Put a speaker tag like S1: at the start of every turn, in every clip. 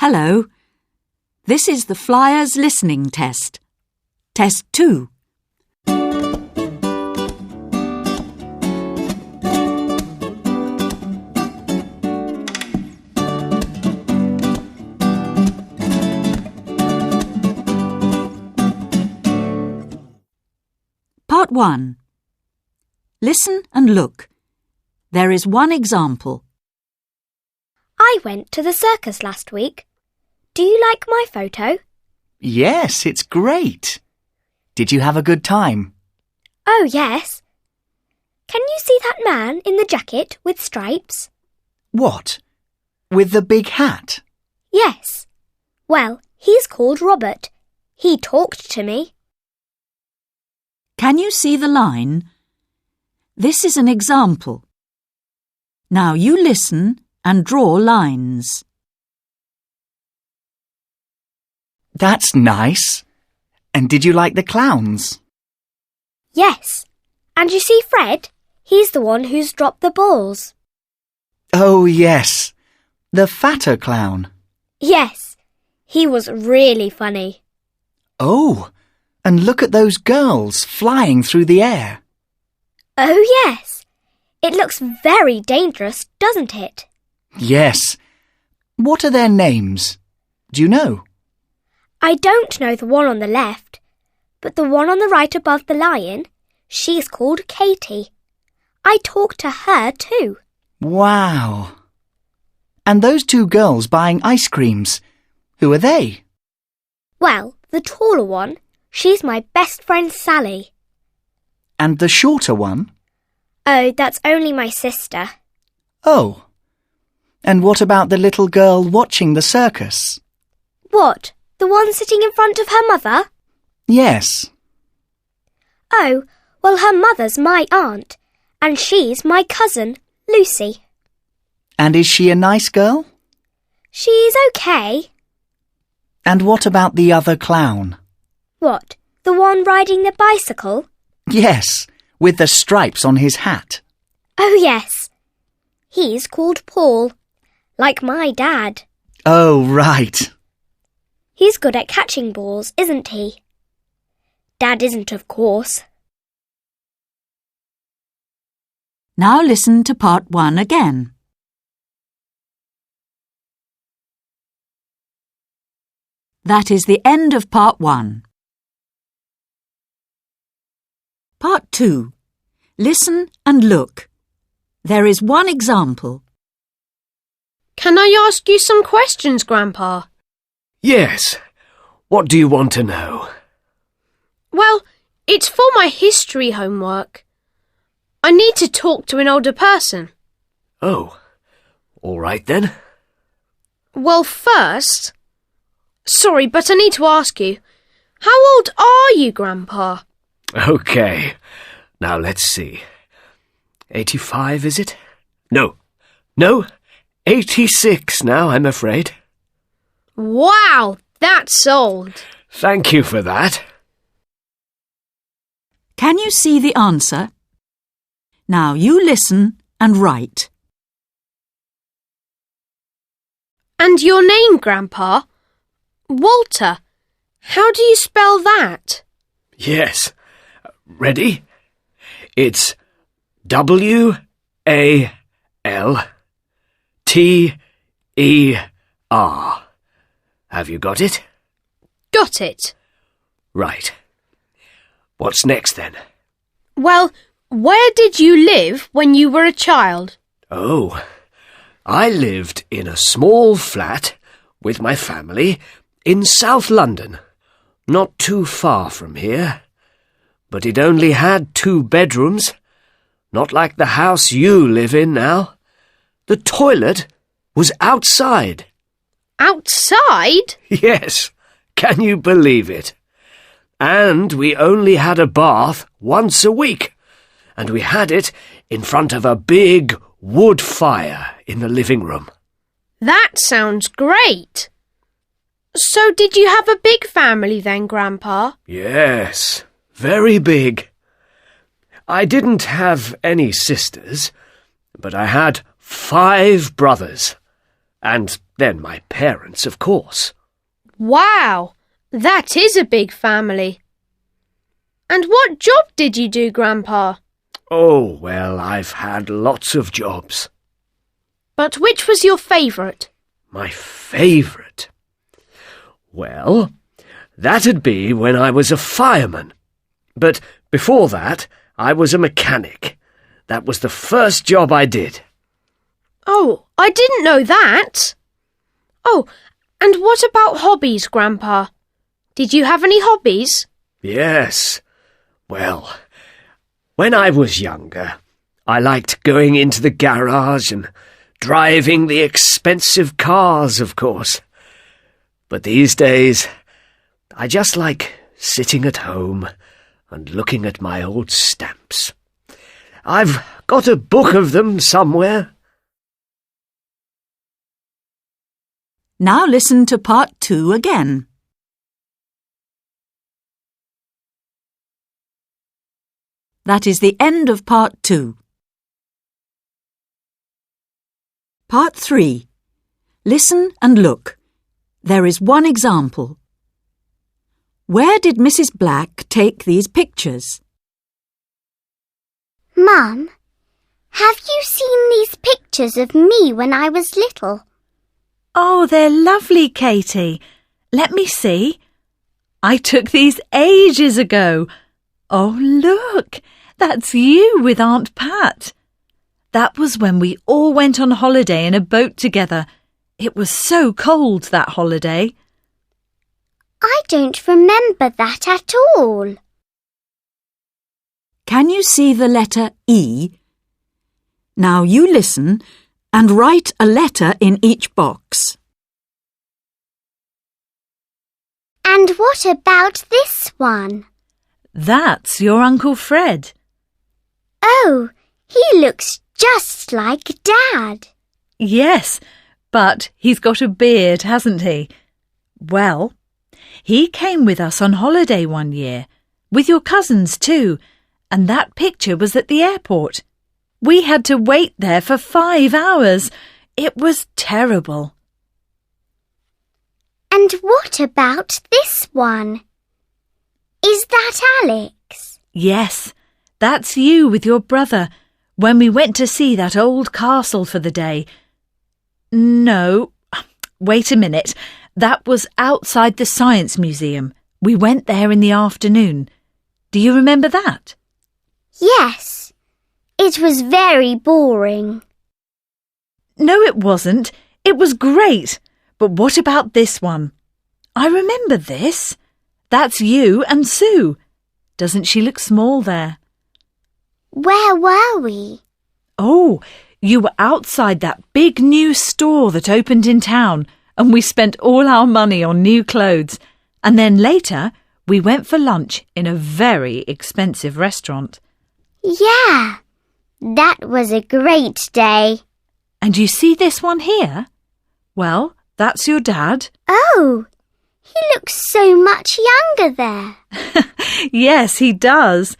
S1: Hello. This is the Flyers listening test. Test 2. Part 1. Listen and look. There is one example.
S2: I went to the circus last week. Do you like my photo?
S3: Yes, it's great. Did you have a good time?
S2: Oh, yes. Can you see that man in the jacket with stripes?
S3: What? With the big hat?
S2: Yes. Well, he's called Robert. He talked to me.
S1: Can you see the line? This is an example. Now you listen and draw lines.
S3: That's nice. And did you like the clowns?
S2: Yes. And you see Fred? He's the one who's dropped the balls.
S3: Oh, yes. The fatter clown.
S2: Yes. He was really funny.
S3: Oh, and look at those girls flying through the air.
S2: Oh, yes. It looks very dangerous, doesn't it?
S3: Yes. What are their names? Do you know?
S2: I don't know the one on the left, but the one on the right above the lion, she's called Katie. I talked to her too.
S3: Wow. And those two girls buying ice creams, who are they?
S2: Well, the taller one, she's my best friend Sally.
S3: And the shorter one?
S2: Oh, that's only my sister.
S3: Oh. And what about the little girl watching the circus?
S2: What? The one sitting in front of her mother?
S3: Yes.
S2: Oh, well, her mother's my aunt, and she's my cousin, Lucy.
S3: And is she a nice girl?
S2: She's okay.
S3: And what about the other clown?
S2: What, the one riding the bicycle?
S3: Yes, with the stripes on his hat.
S2: Oh, yes. He's called Paul, like my dad.
S3: Oh, right.
S2: He's good at catching balls, isn't he? Dad isn't, of course.
S1: Now listen to part 1 again. That is the end of part 1. Part 2. Listen and look. There is one example.
S4: Can I ask you some questions, Grandpa?
S5: Yes. What do you want to know?
S4: Well, it's for my history homework. I need to talk to an older person.
S5: Oh, all right then.
S4: Well, first... Sorry, but I need to ask you. How old are you, Grandpa?
S5: OK. Now let's see. 85, is it? No, 86 now, I'm afraid.
S4: Wow, that's old.
S5: Thank you for that.
S1: Can you see the answer? Now you listen and write.
S4: And your name, Grandpa? Walter. How do you spell that?
S5: Yes. Ready? It's W-A-L-T-E-R. Have you got it?
S4: Got it.
S5: Right. What's next then?
S4: Well, where did you live when you were a child?
S5: Oh, I lived in a small flat with my family in South London, not too far from here. But it only had 2 bedrooms, not like the house you live in now. The toilet was outside.
S4: Outside?
S5: Yes, can you believe it? And we only had a bath once a week, and we had it in front of a big wood fire in the living room.
S4: That sounds great. So did you have a big family then, Grandpa?
S5: Yes, very big. I didn't have any sisters, but I had 5 brothers. And Then my parents, of course.
S4: Wow, that is a big family. And what job did you do, Grandpa?
S5: Oh, well, I've had lots of jobs.
S4: But which was your favourite?
S5: My favourite? Well, that'd be when I was a fireman. But before that, I was a mechanic. That was the first job I did.
S4: Oh, I didn't know that. Oh, and what about hobbies, Grandpa? Did you have any hobbies?
S5: Yes. Well, when I was younger, I liked going into the garage and driving the expensive cars, of course. But these days, I just like sitting at home and looking at my old stamps. I've got a book of them somewhere.
S1: Now listen to part 2 again. That is the end of part 2. Part 3. Listen and look. There is one example. Where did Mrs. Black take these pictures?
S2: Mum, have you seen these pictures of me when I was little?
S6: Oh, they're lovely, Katie. Let me see. I took these ages ago. Oh, look, that's you with Aunt Pat. That was when we all went on holiday in a boat together. It was so cold that holiday.
S2: I don't remember that at all.
S1: Can you see the letter E? Now you listen and write a letter in each box.
S2: And what about this one?
S6: That's your Uncle Fred.
S2: Oh, he looks just like Dad.
S6: Yes, but he's got a beard, hasn't he? Well, he came with us on holiday one year, with your cousins too, and that picture was at the airport. We had to wait there for 5 hours. It was terrible.
S2: And what about this one? Is that Alex?
S6: Yes, that's you with your brother, when we went to see that old castle for the day. No, wait a minute. That was outside the Science Museum. We went there in the afternoon. Do you remember that?
S2: Yes. It was very boring.
S6: No, it wasn't. It was great. But what about this one? I remember this. That's you and Sue. Doesn't she look small there?
S2: Where were we?
S6: Oh, you were outside that big new store that opened in town, and we spent all our money on new clothes. And then later, we went for lunch in a very expensive restaurant.
S2: Yeah, that was a great day.
S6: And you see this one here? Well, that's your dad.
S2: Oh, he looks so much younger there.
S6: Yes, he does.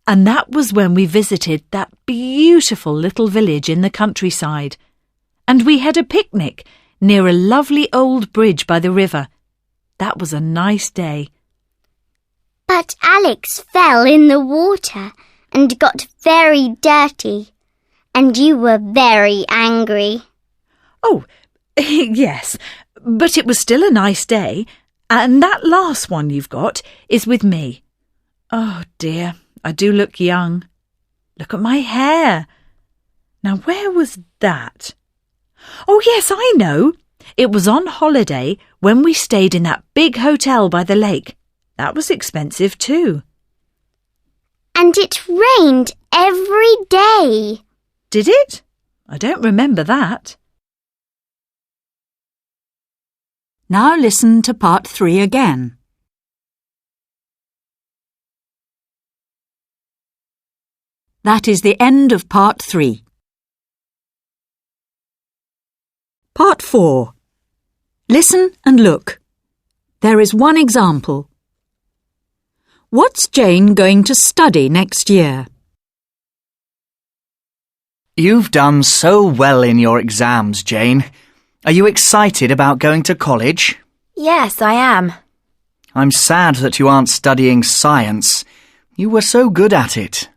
S6: And that was when we visited that beautiful little village in the countryside. And we had a picnic near a lovely old bridge by the river. That was a nice day.
S2: But Alex fell in the water and got very dirty. And you were very angry.
S6: Oh, yes, but it was still a nice day. And that last one you've got is with me. Oh, dear, I do look young. Look at my hair. Now, where was that? Oh, yes, I know. It was on holiday when we stayed in that big hotel by the lake. That was expensive too.
S2: And it rained every day.
S6: Did it? I don't remember that.
S1: Now listen to part 3 again. That is the end of part 3. Part 4. Listen and look. There is one example. What's Jane going to study next year?
S3: You've done so well in your exams, Jane. Are you excited about going to college?
S7: Yes, I am.
S3: I'm sad that you aren't studying science. You were so good at it.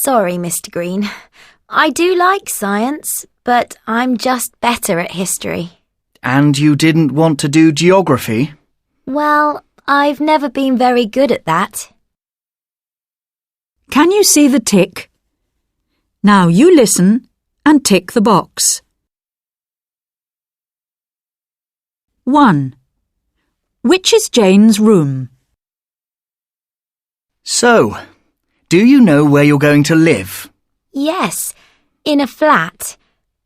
S7: Sorry, Mr. Green. I do like science, but I'm just better at history.
S3: And you didn't want to do geography?
S7: Well, I've never been very good at that.
S1: Can you see the tick? Now you listen and tick the box. 1. Which is Jane's room?
S3: So, do you know where you're going to live?
S7: Yes, in a flat.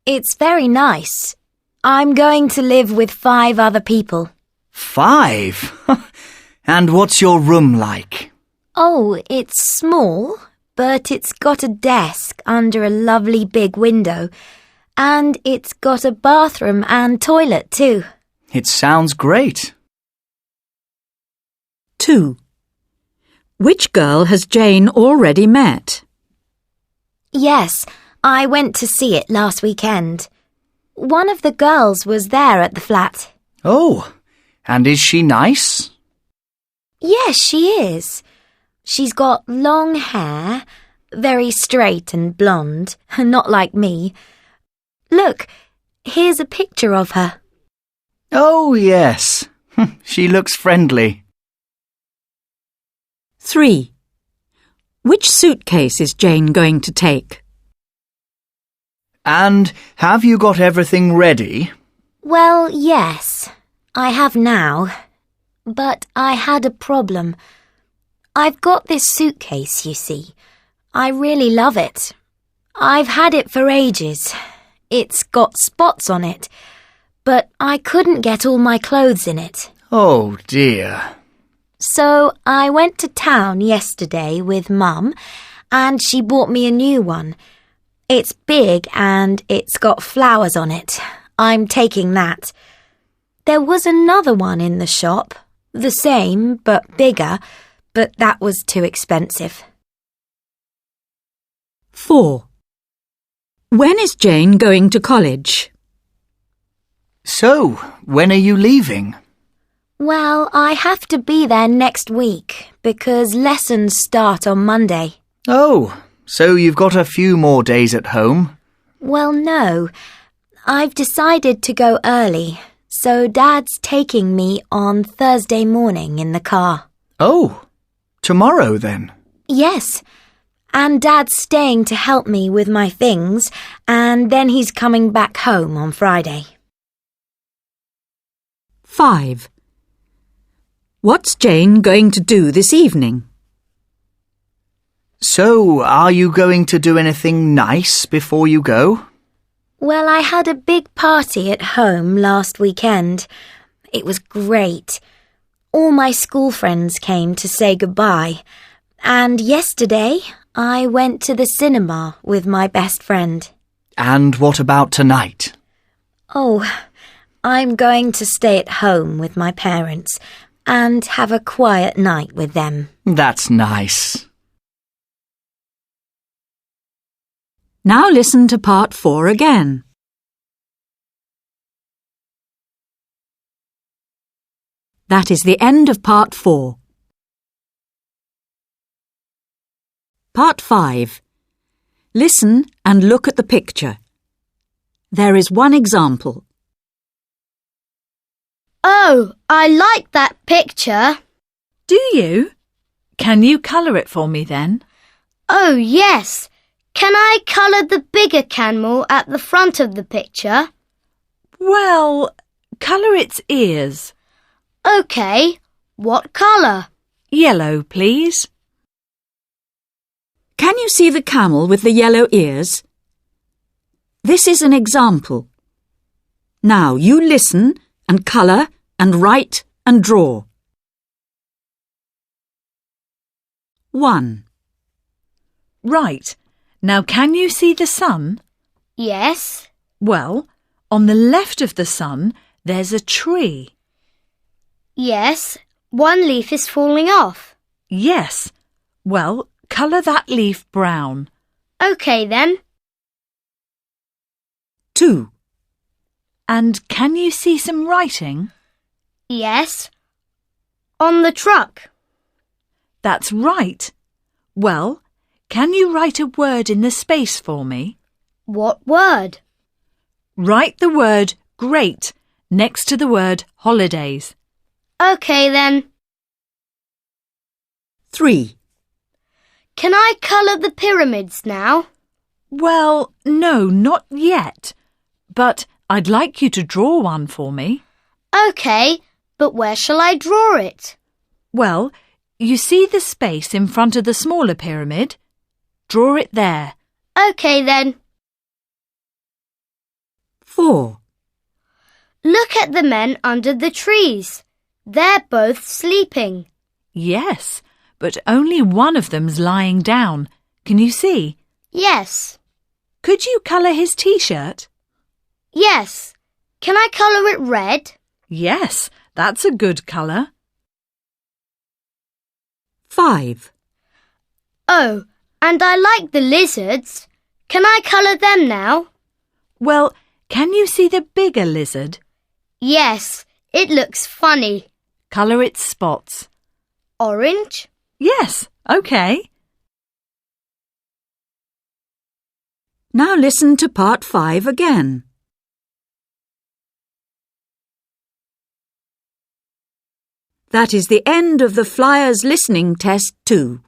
S7: It's very nice. I'm going to live with 5 other people.
S3: 5? And what's your room like?
S7: Oh, it's small, but it's got a desk under a lovely big window, and it's got a bathroom and toilet too.
S3: It sounds great.
S1: 2. Which girl has Jane already met?
S7: Yes, I went to see it last weekend. One of the girls was there at the flat.
S3: Oh, and is she nice?
S7: Yes, she is. She's got long hair, very straight and blonde, not like me. Look, here's a picture of her.
S3: Oh, yes. She looks friendly.
S1: 3. Which suitcase is Jane going to take?
S3: And have you got everything ready?
S7: Well, yes, I have now. But I had a problem. I've got this suitcase, you see. I really love it. I've had it for ages. It's got spots on it, but I couldn't get all my clothes in it.
S3: Oh, dear.
S7: So I went to town yesterday with Mum, and she bought me a new one. It's big and it's got flowers on it. I'm taking that. There was another one in the shop, the same but bigger, but that was too expensive.
S1: 4. When is Jane going to college?
S3: So, when are you leaving?
S7: Well, I have to be there next week because lessons start on Monday.
S3: Oh, so you've got a few more days at home?
S7: Well, no. I've decided to go early, so Dad's taking me on Thursday morning in the car.
S3: Oh, tomorrow then?
S7: Yes, and Dad's staying to help me with my things, and then he's coming back home on Friday.
S1: 5. What's Jane going to do this evening?
S3: So, are you going to do anything nice before you go?
S7: Well, I had a big party at home last weekend. It was great. All my school friends came to say goodbye. And yesterday, I went to the cinema with my best friend.
S3: And what about tonight?
S7: Oh, I'm going to stay at home with my parents and have a quiet night with them.
S3: That's nice.
S1: Now listen to part 4 again. That is the end of part 4. Part 5. Listen and look at the picture. There is one example.
S4: Oh, I like that picture.
S6: Do you? Can you colour it for me then?
S4: Oh, yes. Can I colour the bigger camel at the front of the picture?
S6: Well, colour its ears.
S4: OK. What colour?
S6: Yellow, please.
S1: Can you see the camel with the yellow ears? This is an example. Now you listen and colour and write and draw. 1.
S6: Right. Now can you see the sun?
S4: Yes.
S6: Well, on the left of the sun, there's a tree.
S4: Yes. One leaf is falling off.
S6: Yes. Well, colour that leaf brown.
S4: OK then.
S1: 2.
S6: And can you see some writing?
S2: Yes. On the truck.
S6: That's right. Well, can you write a word in the space for me?
S2: What word?
S6: Write the word great next to the word holidays.
S2: OK then.
S1: 3.
S2: Can I colour the pyramids now?
S6: Well, no, not yet. But I'd like you to draw one for me.
S2: OK, but where shall I draw it?
S6: Well, you see the space in front of the smaller pyramid? Draw it there.
S2: OK then.
S1: 4.
S2: Look at the men under the trees. They're both sleeping.
S6: Yes, but only one of them's lying down. Can you see?
S2: Yes.
S6: Could you colour his t-shirt?
S2: Yes. Can I colour it red?
S6: Yes, that's a good colour.
S1: 5.
S2: Oh, and I like the lizards. Can I colour them now?
S6: Well, can you see the bigger lizard?
S2: Yes, it looks funny.
S6: Colour its spots.
S2: Orange?
S6: Yes, OK.
S1: Now listen to part 5 again. That is the end of the Flyers Listening Test 2.